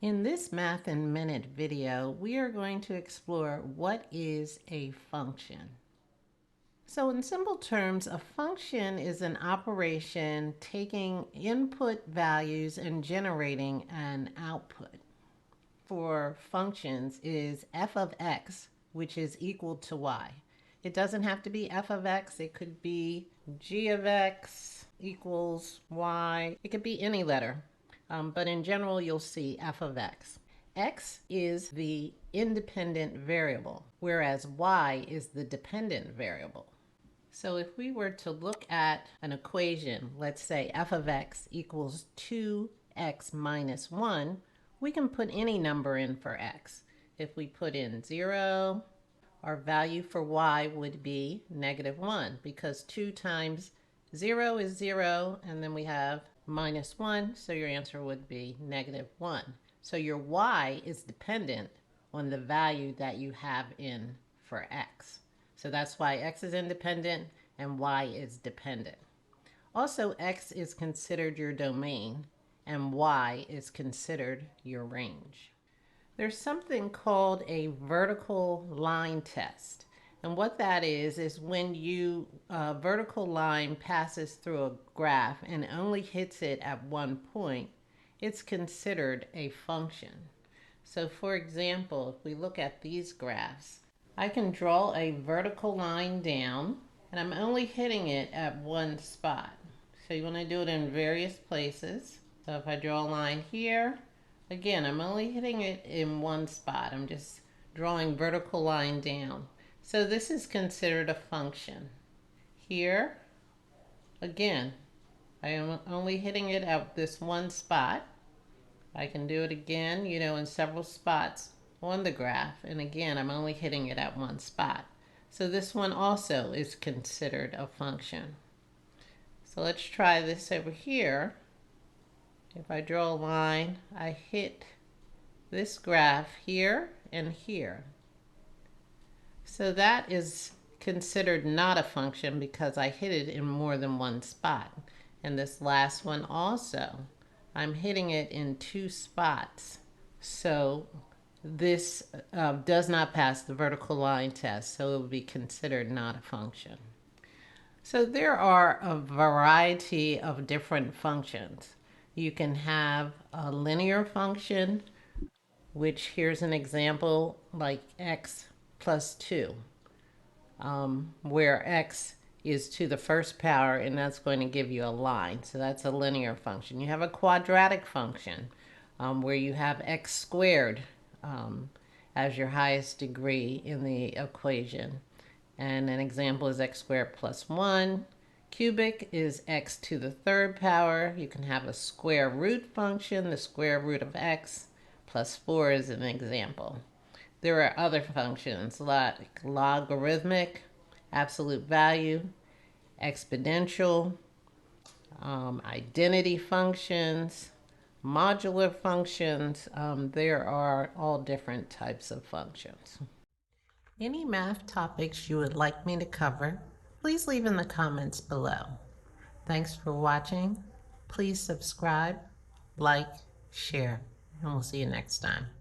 In this Math in Minute video, we are going to explore what is a function. So in simple terms, a function is an operation taking input values and generating an output. For functions is f of x, which is equal to y. It doesn't have to be f of x. It could be g of x equals y. It could be any letter. But in general, you'll see f of x. X is the independent variable, whereas y is the dependent variable. So if we were to look at an equation, let's say f of x equals 2x minus 1, we can put any number in for x. If we put in 0, our value for y would be -1, because 2 times 0 is 0, and then we have -1, so your answer would be -1. So your y is dependent on the value that you have in for x. So that's why x is independent and y is dependent. Also, x is considered your domain and y is considered your range. There's something called a vertical line test. And what that is when a vertical line passes through a graph and only hits it at one point, it's considered a function. So for example, if we look at these graphs, I can draw a vertical line down and I'm only hitting it at one spot. So you want to do it in various places. So if I draw a line here, again, I'm only hitting it in one spot. I'm just drawing vertical line down. So this is considered a function. Here, again, I am only hitting it at this one spot. I can do it again, in several spots on the graph. And again, I'm only hitting it at one spot. So this one also is considered a function. So let's try this over here. If I draw a line, I hit this graph here and here. So that is considered not a function because I hit it in more than one spot. And this last one also, I'm hitting it in two spots. So this does not pass the vertical line test, so it will be considered not a function. So there are a variety of different functions. You can have a linear function, which here's an example like x plus 2, where x is to the first power, and that's going to give you a line. So that's a linear function. You have a quadratic function, where you have x squared as your highest degree in the equation. And an example is x squared plus 1. Cubic is x to the third power. You can have a square root function, the square root of x plus 4 is an example. There are other functions like logarithmic, absolute value, exponential, identity functions, modular functions. There are all different types of functions. Any math topics you would like me to cover, please leave in the comments below. Thanks for watching. Please subscribe, like, share, and we'll see you next time.